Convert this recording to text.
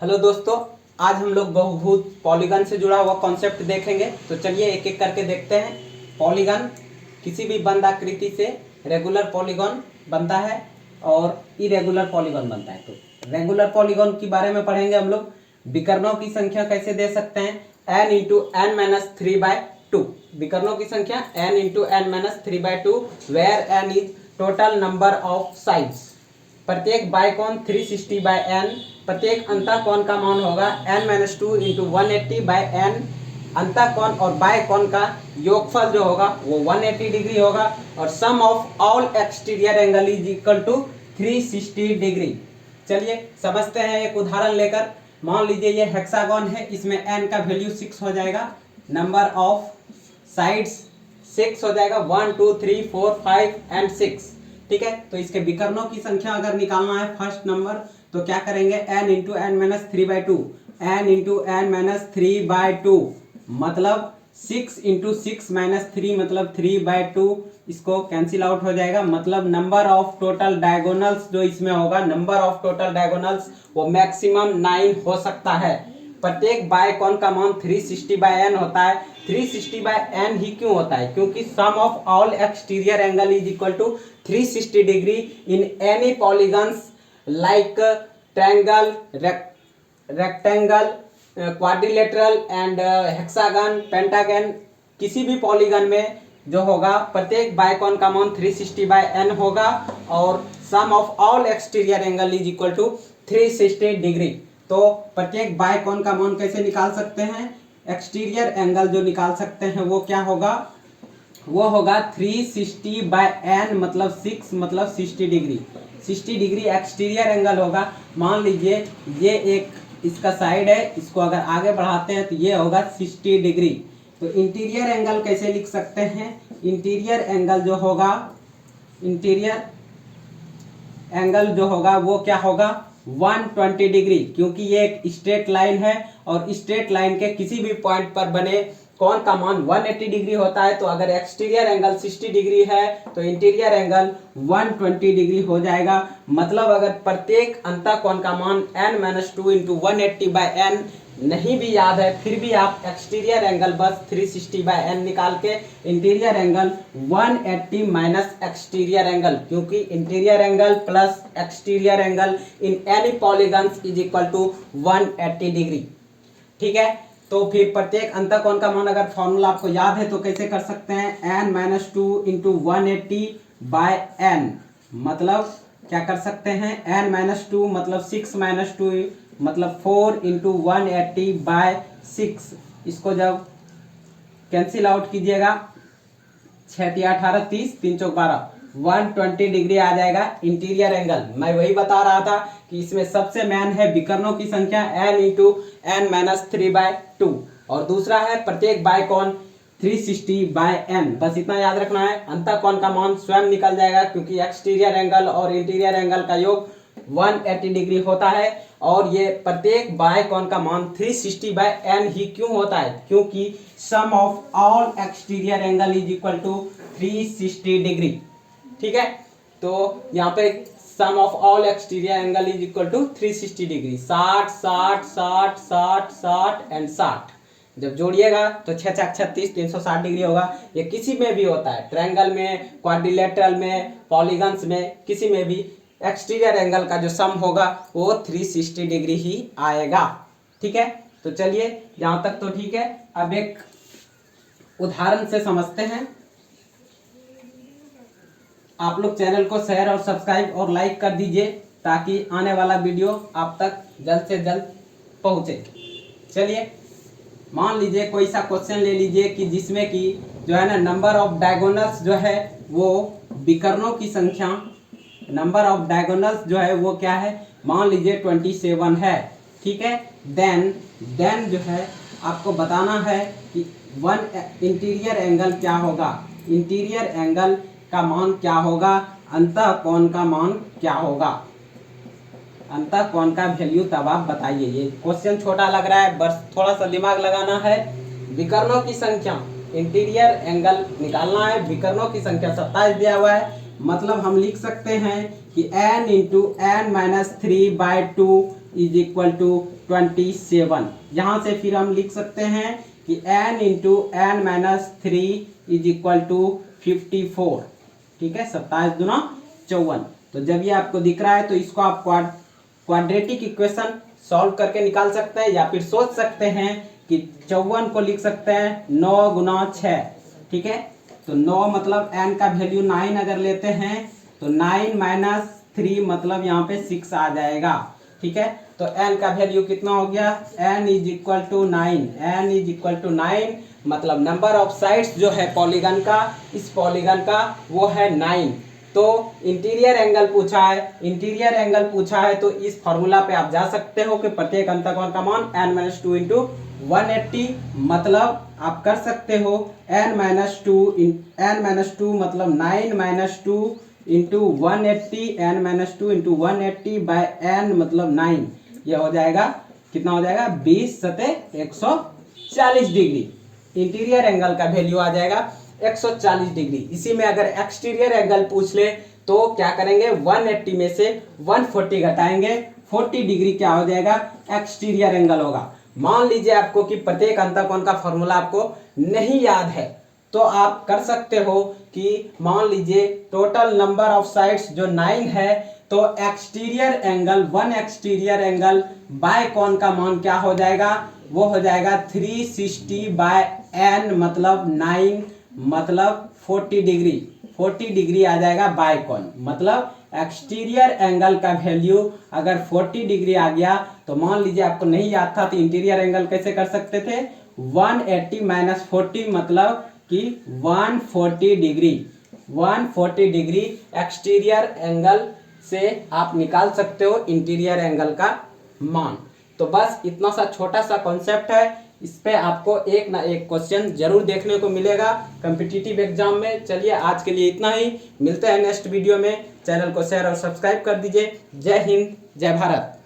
Hello दोस्तों, आज हम लोग बहुभुज पॉलीगन से जुड़ा हुआ कॉन्सेप्ट देखेंगे। तो चलिए एक एक करके देखते हैं। पॉलीगन किसी भी बंद आकृति से रेगुलर पॉलीगन बनता है और इरेगुलर पॉलीगन बनता है। तो रेगुलर पॉलीगन के बारे में पढ़ेंगे हम लोग। विकर्णों की संख्या कैसे दे सकते हैं, n इंटू एन माइनस 3/2। विकर्णों की संख्या n into N minus 3/2 where n is total number of sides. प्रत्येक बायकोण 360/n, प्रत्येक अंतःकोण का मान होगा n-2 इंटू 180/n। अंतःकोण और बायकोण का योगफल जो होगा वो 180 डिग्री होगा और sum of all exterior angle is equal to 360 degree. चलिए समझते हैं एक उदाहरण लेकर। मान लीजिए ये हेक्सागोन है, इसमें n का वैल्यू 6 हो जाएगा, नंबर ऑफ साइड्स 6 हो जाएगा, 1 2 3 4 5 एंड 6। ठीक है, तो इसके विकर्णों की संख्या अगर निकालना है फर्स्ट नंबर तो क्या करेंगे, n into N minus 3/2, n into N minus 3/2 मतलब 6 इंटू 6 माइनस 3 मतलब 3/2। इसको कैंसिल आउट हो जाएगा, मतलब नंबर ऑफ टोटल डायगोनल्स जो इसमें होगा, नंबर ऑफ टोटल डायगोनल्स वो मैक्सिमम 9 हो सकता है। प्रत्येक बायकोण का मान 360/n होता है। 360/n ही क्यों होता है, क्योंकि sum of all exterior angle is equal to 360 degree in any polygons like triangle, rectangle, quadrilateral and hexagon, pentagon. किसी भी पॉलीगन में जो होगा प्रत्येक बायकोण का मान 360/n होगा और sum of all exterior angle is equal to 360 degree. तो प्रत्येक बायकोण का मान कैसे निकाल सकते हैं, एक्सटीरियर एंगल जो निकाल सकते हैं वो क्या होगा, वो होगा 360/n मतलब 6 मतलब 60 डिग्री। 60 डिग्री एक्सटीरियर एंगल होगा। मान लीजिए ये एक इसका साइड है, इसको अगर आगे बढ़ाते हैं तो ये होगा 60 डिग्री। तो इंटीरियर एंगल कैसे लिख सकते हैं, इंटीरियर एंगल जो होगा, इंटीरियर एंगल जो होगा वो क्या होगा 120 डिग्री, क्योंकि ये एक स्ट्रेट लाइन है और स्ट्रेट लाइन के किसी भी पॉइंट पर बने कोण का मान 180 डिग्री होता है। तो अगर एक्सटीरियर एंगल 60 डिग्री है तो इंटीरियर एंगल 120 डिग्री हो जाएगा। मतलब अगर प्रत्येक अंतःकोण का मान n-2 इंटू 180/n नहीं भी याद है, फिर भी आप एक्सटीरियर एंगल बस 360/n निकाल के interior angle 180 minus exterior angle, क्योंकि interior angle plus exterior angle in any polygons is equal to 180 degree. ठीक है, तो फिर प्रत्येक अंतःकोण का मान अगर फॉर्मूला आपको याद है तो कैसे कर सकते हैं, n-2 इंटू 180/n मतलब क्या कर सकते हैं, n-2 मतलब 6 - 2 मतलब 4 इंटू 180/6। इसको जब कैंसिल आउट कीजिएगा 6 × 18 30 3 × 12 120 डिग्री आ जाएगा इंटीरियर एंगल। मैं वही बता रहा था कि इसमें सबसे मेन है विकर्णों की संख्या n इंटू एन माइनस 3/2 और दूसरा है प्रत्येक बायकोण 360/n। बस इतना याद रखना है। अंतःकोण का मान स्वयं निकल जाएगा, क्योंकि एक्सटीरियर एंगल और इंटीरियर एंगल का योग 180 डिग्री होता है और ये प्रत्येक बायकोण का मान 360/n ही क्यों होता है, क्योंकि sum of all exterior angle is equal to 360 degree. ठीक है, तो यहाँ पे sum of all exterior angle is equal to 360 degree. 60 60 60 60 60 and 60 जब जोड़िएगा तो 6 × 6 = 36 360 डिग्री होगा। ये किसी में भी होता है, ट्रायंगल में, क्वाड्रिलेटरल में, पॉलीगन्स में, किसी में भी एक्सटीरियर एंगल का जो सम होगा वो 360 डिग्री ही आएगा। ठीक है, तो चलिए यहाँ तक तो ठीक है। अब एक उदाहरण से समझते हैं। आप लोग चैनल को शेयर और सब्सक्राइब और लाइक कर दीजिए ताकि आने वाला वीडियो आप तक जल्द से जल्द पहुंचे। चलिए मान लीजिए कोई सा क्वेश्चन ले लीजिए कि जिसमें कि जो है ना नंबर ऑफ डायगोनल्स जो है वो विकर्णों की संख्या, नंबर ऑफ डायगोनल्स जो है वो क्या है, मान लीजिए 27 है। ठीक है, देन जो है आपको बताना है कि इंटीरियर एंगल क्या होगा, इंटीरियर एंगल का मान क्या होगा, अंतःकोण का मान क्या होगा, अंतःकोण का वैल्यू तब आप बताइए। ये क्वेश्चन छोटा लग रहा है, बस थोड़ा सा दिमाग लगाना है। विकर्णों की संख्या, इंटीरियर एंगल निकालना है, विकर्णों की संख्या 27 दिया हुआ है, मतलब हम लिख सकते हैं कि n into N minus 3/2 is equal to 27। यहाँ से फिर हम लिख सकते हैं कि n into N minus 3 is equal to 54। ठीक है, 27 दूना 54। तो जब ये आपको दिख रहा है तो इसको आप क्वाड्रेटिक इक्वेशन सॉल्व करके निकाल सकते हैं, या फिर सोच सकते हैं कि 54 को लिख सकते हैं 9 गुना 6। ठीक है, तो 9 मतलब n का वैल्यू 9 अगर लेते हैं तो 9 माइनस 3 मतलब यहाँ पे 6 आ जाएगा। ठीक है, तो n का वैल्यू कितना हो गया, n is equal to 9। n is equal to 9 मतलब नंबर ऑफ साइड्स जो है पॉलीगन का, इस पॉलीगन का वो है 9। तो इंटीरियर एंगल पूछा है, इंटीरियर एंगल पूछा है तो इस फॉर्मूला पे आप जा सकते हो कि प्रत्येक अंतःकोण का मान n-2 इंटू 180, मतलब आप कर सकते हो n-2 मतलब 9 minus 2 into 180, n-2 into 180 by n मतलब 9। यह हो जाएगा, कितना हो जाएगा, 20 सते 140 डिग्री। इंटीरियर एंगल का वैल्यू आ जाएगा 140 डिग्री। इसी में अगर एक्सटीरियर एंगल पूछ ले तो क्या करेंगे, 180 में से 140 घटाएंगे, 40 डिग्री क्या हो जाएगा, एक्सटीरियर एंगल होगा। मान लीजिए आपको कि प्रत्येक अंतःकोण का फॉर्मूला आपको नहीं याद है, तो आप कर सकते हो कि मान लीजिए टोटल नंबर ऑफ साइड्स जो 9 है, तो exterior angle, 1 exterior angle by कोण का मान क्या हो जाएगा, वो हो जाएगा 360 बाय n मतलब 9 मतलब 40 डिग्री। 40 डिग्री आ जाएगा बाय कोण, मतलब एक्सटीरियर एंगल का वैल्यू अगर 40 डिग्री आ गया तो मान लीजिए आपको नहीं याद था तो इंटीरियर एंगल कैसे कर सकते थे, 180 माइनस 40 मतलब कि 140 डिग्री। 140 डिग्री एक्सटीरियर एंगल से आप निकाल सकते हो इंटीरियर एंगल का मान। तो बस इतना सा छोटा सा कॉन्सेप्ट है, इस पे आपको एक ना एक क्वेश्चन जरूर देखने को मिलेगा कॉम्पिटिटिव एग्जाम में। चलिए आज के लिए इतना ही, मिलते हैं नेक्स्ट वीडियो में। चैनल को शेयर और सब्सक्राइब कर दीजिए। जय हिंद, जय भारत।